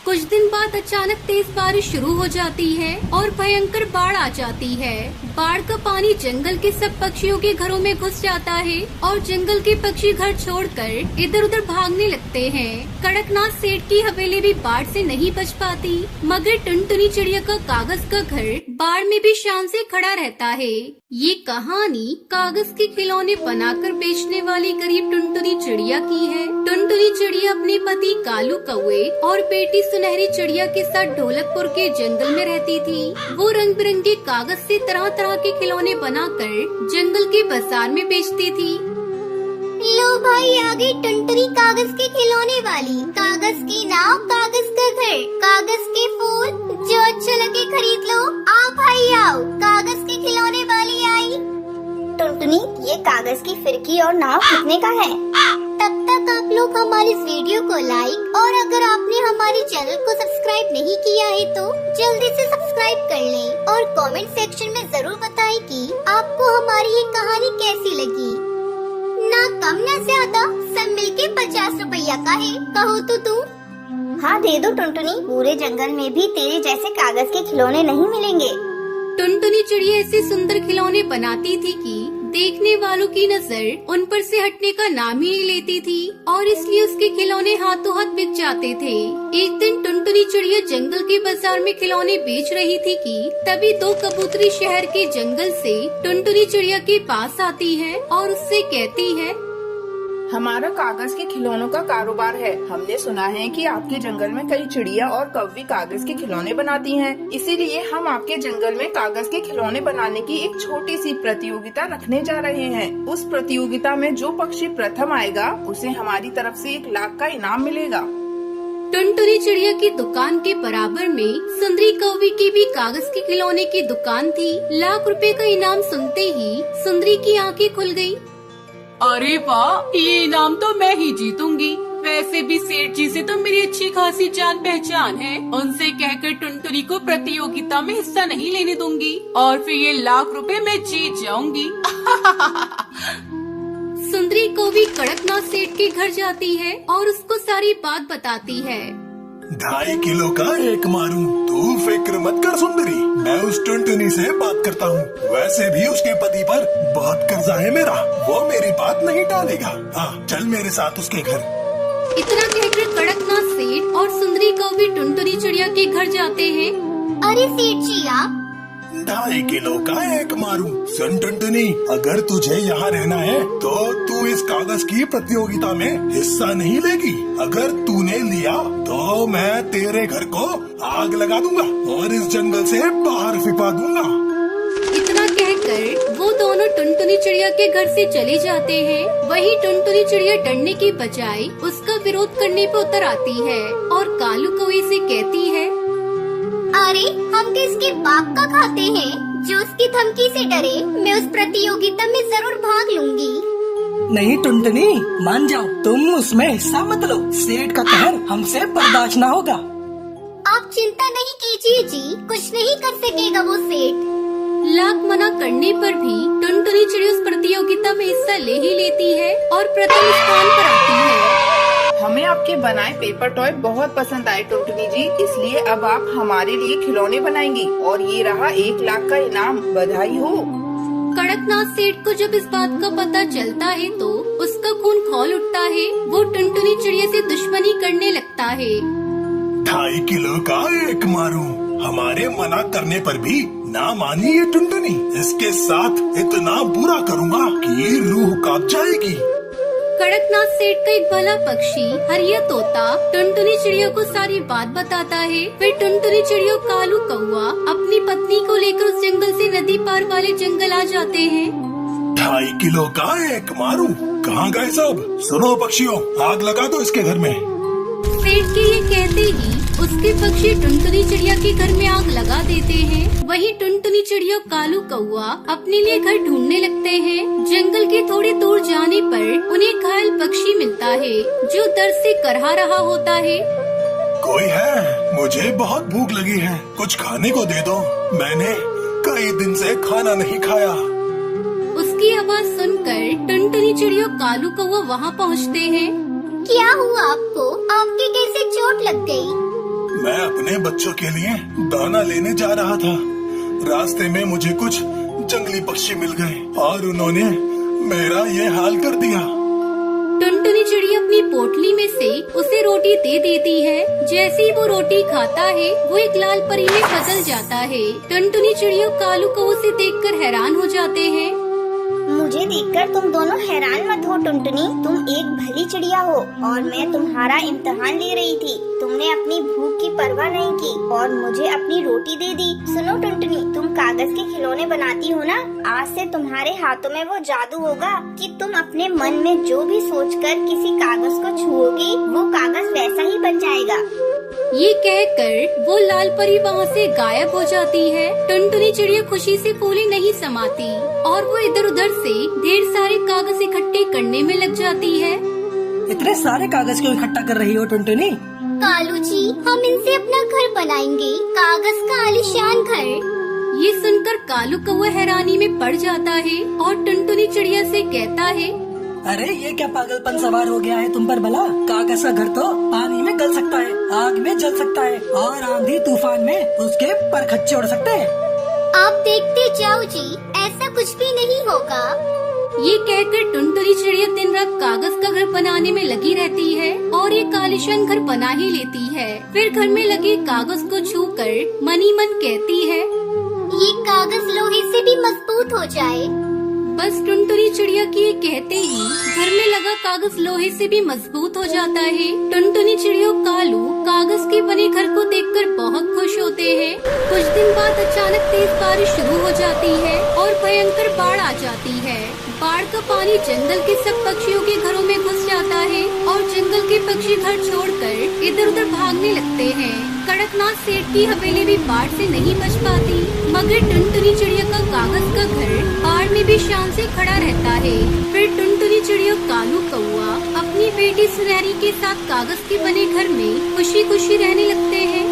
कुछ दिन बाद अचानक तेज बारिश शुरू हो जाती है और भयंकर बाढ़ आ जाती है। बाढ़ का पानी जंगल के सब पक्षियों के घरों में घुस जाता है और जंगल के पक्षी घर छोड़कर इधर उधर भागने लगते हैं। कड़कनाथ सेठ की हवेली भी बाढ़ से नहीं बच पाती, मगर टुनटुनी चिड़िया का कागज का घर बाढ़ में भी शान से खड़ा रहता है। ये कहानी कागज के खिलौने बनाकर बेचने वाली गरीब टुनटुनी चिड़िया की है। टुनटुनी चिड़िया अपने पति कालू कौवे और बेटी सुनहरी चिड़िया के साथ ढोलकपुर के जंगल में रहती थी। वो रंग बिरंगे कागज से तरह तरह के खिलौने बनाकर जंगल के बाजार में बेचती थी। लो भाई, आ गई टुनटुनी कागज के खिलौने वाली। कागज की नाव, कागज का घर, कागज के फूल, जो अच्छा लगे खरीद लो। आओ भाई आओ, कागज के खिलौने वाली आई। टुनटुनी, ये कागज की फिरकी और नाव कितने का है? तब तक आप लोग हमारे इस वीडियो को लाइक और अगर आपने हमारे चैनल को सब्सक्राइब नहीं किया है तो जल्दी से सब्सक्राइब कर लें और कमेंट सेक्शन में जरूर बताएं कि आपको हमारी ये कहानी कैसी लगी। ना कम ना ज्यादा, सब मिलके 50 रुपया का है, कहो तो तुम। हाँ दे दो टुनटुनी, पूरे जंगल में भी तेरे जैसे कागज के खिलौने नहीं मिलेंगे। टुनटुनी चिड़िया ऐसे सुंदर खिलौने बनाती थी कि देखने वालों की नजर उन पर से हटने का नाम ही नहीं लेती थी और इसलिए उसके खिलौने हाथों हाथ बिक जाते थे। एक दिन टुनटुनी चिड़िया जंगल के बाजार में खिलौने बेच रही थी कि तभी दो कबूतरी शहर के जंगल से टुनटुनी चिड़िया के पास आती है और उससे कहती है, हमारा कागज के खिलौनों का कारोबार है। हमने सुना है कि आपके जंगल में कई चिड़िया और कौवी कागज के खिलौने बनाती हैं। इसीलिए हम आपके जंगल में कागज के खिलौने बनाने की एक छोटी सी प्रतियोगिता रखने जा रहे हैं। उस प्रतियोगिता में जो पक्षी प्रथम आएगा उसे हमारी तरफ से 1 लाख का इनाम मिलेगा। टुनटुनी चिड़िया की दुकान के बराबर में सुंदरी कौवी की भी कागज के खिलौने की दुकान थी। 1 लाख रुपए का इनाम सुनते ही सुंदरी की आंखें खुल गयी। अरे वाह, ये इनाम तो मैं ही जीतूंगी। वैसे भी सेठ जी से तो मेरी अच्छी खासी जान पहचान है। उनसे कहकर टुनटुनी को प्रतियोगिता में हिस्सा नहीं लेने दूंगी और फिर ये 1 लाख रुपए मैं जीत जाऊंगी। सुंदरी कौवी कड़कनाथ सेठ के घर जाती है और उसको सारी बात बताती है। 2.5 किलो का एक मारूं, तू फिक्र मत कर सुंदरी, मैं उस टुनटुनी से बात करता हूँ। वैसे भी उसके पति पर बहुत कर्जा है मेरा, वो मेरी बात नहीं टालेगा। हाँ चल मेरे साथ उसके घर। इतना कहकर कड़कनाथ सेठ और सुंदरी कौवी टुनटुनी चिड़िया के घर जाते हैं। अरे सेठ जी आप 2.5 किलो का एक मारूं। सुन टुनटुनी, अगर तुझे यहाँ रहना है तो तू इस कागज की प्रतियोगिता में हिस्सा नहीं लेगी। अगर तूने लिया तो मैं तेरे घर को आग लगा दूंगा और इस जंगल से बाहर फिपा दूंगा। इतना कहकर वो दोनों टुनटुनी चिड़िया के घर से चले जाते हैं। वही टुनटुनी चिड़िया डरने की बजाय उसका विरोध करने पे उतर आती है और कालू कौवे से कहती है, अरे हम किसके बाप का खाते हैं जो उसकी धमकी से डरे। मैं उस प्रतियोगिता में जरूर भाग लूंगी। नहीं टुनटुनी, मान जाओ, तुम उसमें हिस्सा मत लो। सेठ का कहर हमसे बर्दाश्त न होगा। आप चिंता नहीं कीजिए जी, कुछ नहीं कर सकेगा वो सेठ। लाख मना करने पर भी टुनटुनी चिड़िया उस प्रतियोगिता में हिस्सा ले ही लेती है और प्रथम स्थान पर आती है। हमें आपके बनाए पेपर टॉय बहुत पसंद आए टुनटुनी जी, इसलिए अब आप हमारे लिए खिलौने बनाएंगी और ये रहा 1 लाख का इनाम। बधाई हो। कड़कनाथ सेठ को जब इस बात का पता चलता है तो उसका खून खौल उठता है। वो टुनटुनी चिड़िया से दुश्मनी करने लगता है। 2.5 किलो का एक मारूं, हमारे मना करने पर भी ना मानी ये टुनटुनी। इसके साथ इतना बुरा करूँगा कि रूह कांप जाएगी। कड़कनाथ सेठ का एक भला पक्षी हरिया तोता टुनटुनी चिड़िया को सारी बात बताता है। फिर टुनटुनी चिड़िया कालू कौवा अपनी पत्नी को लेकर उस जंगल से नदी पार वाले जंगल आ जाते हैं। 2.5 किलो का एक मारूं, कहाँ गए सब? सुनो पक्षियों, आग लगा दो इसके घर में। सेठ के ये कहते ही उसके पक्षी टुनटुनी चिड़िया के घर में आग लगा देते हैं। वहीं टुनटुनी चिड़िया कालू कौवा अपने लिए घर ढूंढने लगते हैं। जंगल के थोड़ी दूर जाने पर उन्हें घायल पक्षी मिलता है जो दर्द से करहा रहा होता है। कोई है? मुझे बहुत भूख लगी है, कुछ खाने को दे दो, मैंने कई दिन से खाना नहीं खाया। उसकी आवाज सुनकर टुनटुनी चिड़िया कालू कौवा वहाँ पहुँचते हैं। क्या हुआ आपको? आपके कैसे चोट लग गई? मैं अपने बच्चों के लिए दाना लेने जा रहा था। रास्ते में मुझे कुछ जंगली पक्षी मिल गए और उन्होंने मेरा ये हाल कर दिया। टुनटुनी चिड़िया अपनी पोटली में से उसे रोटी दे देती है। जैसे ही वो रोटी खाता है वो एक लाल परी में बदल जाता है। टुनटुनी चिड़िया कालू कौवे से देखकर हैरान हो जाते हैं। मुझे देखकर तुम दोनों हैरान मत हो टुनटुनी, तुम एक भली चिड़िया हो और मैं तुम्हारा इम्तिहान ले रही थी। तुमने अपनी भूख की परवाह नहीं की और मुझे अपनी रोटी दे दी। सुनो टुनटुनी, तुम कागज के खिलौने बनाती हो ना, आज से तुम्हारे हाथों में वो जादू होगा कि तुम अपने मन में जो भी सोचकर किसी कागज को छुओगी वो कागज वैसा ही बन जाएगा। ये कहकर वो लाल परी वहाँ से गायब हो जाती है। टुनटुनी चिड़िया खुशी से फूली नहीं समाती और वो इधर उधर से ढेर सारे कागज इकट्ठे करने में लग जाती है। इतने सारे कागज क्यों इकट्ठा कर रही हो टुनटुनी? कालू जी, हम इनसे अपना घर बनाएंगे, कागज का आलीशान घर। ये सुनकर कालू कौवा हैरानी में पड़ जाता है और टुनटुनी चिड़िया से कहता है, अरे ये क्या पागलपन सवार हो गया है तुम पर भला? कागज का घर तो पानी में गल सकता है, आग में जल सकता है और आंधी तूफान में उसके परखच्चे उड़ सकते हैं। आप देखते जाओ जी, ऐसा कुछ भी नहीं होगा। ये कहकर टुनटुनी चिड़िया दिन रात कागज का घर बनाने में लगी रहती है और ये आलीशान घर बना ही लेती है। फिर घर में लगे कागज को छूकर मनी मन कहती है, ये कागज लोहे से भी मजबूत हो जाए। बस टुनटुनी चिड़िया की ये कहते ही घर में लगा कागज लोहे से भी मजबूत हो जाता है। टुनटुनी चिड़िया और कालू कागज के बने घर को देखकर बहुत खुश होते हैं। कुछ दिन बाद अचानक तेज बारिश शुरू हो जाती है और भयंकर बाढ़ आ जाती है। बाढ़ का पानी जंगल के सब पक्षियों के घरों में घुस जाता है और जंगल के पक्षी घर छोड़कर इधर उधर भागने लगते हैं। कड़कनाथ सेठ की हवेली भी बाढ़ से नहीं बच पाती, मगर टुनटुनी चिड़िया का कागज का घर बाढ़ में भी शान से खड़ा रहता है। फिर टुनटुनी चिड़िया कालू कौवा अपनी बेटी सुनहरी के साथ कागज के बने घर में खुशी खुशी रहने लगते हैं।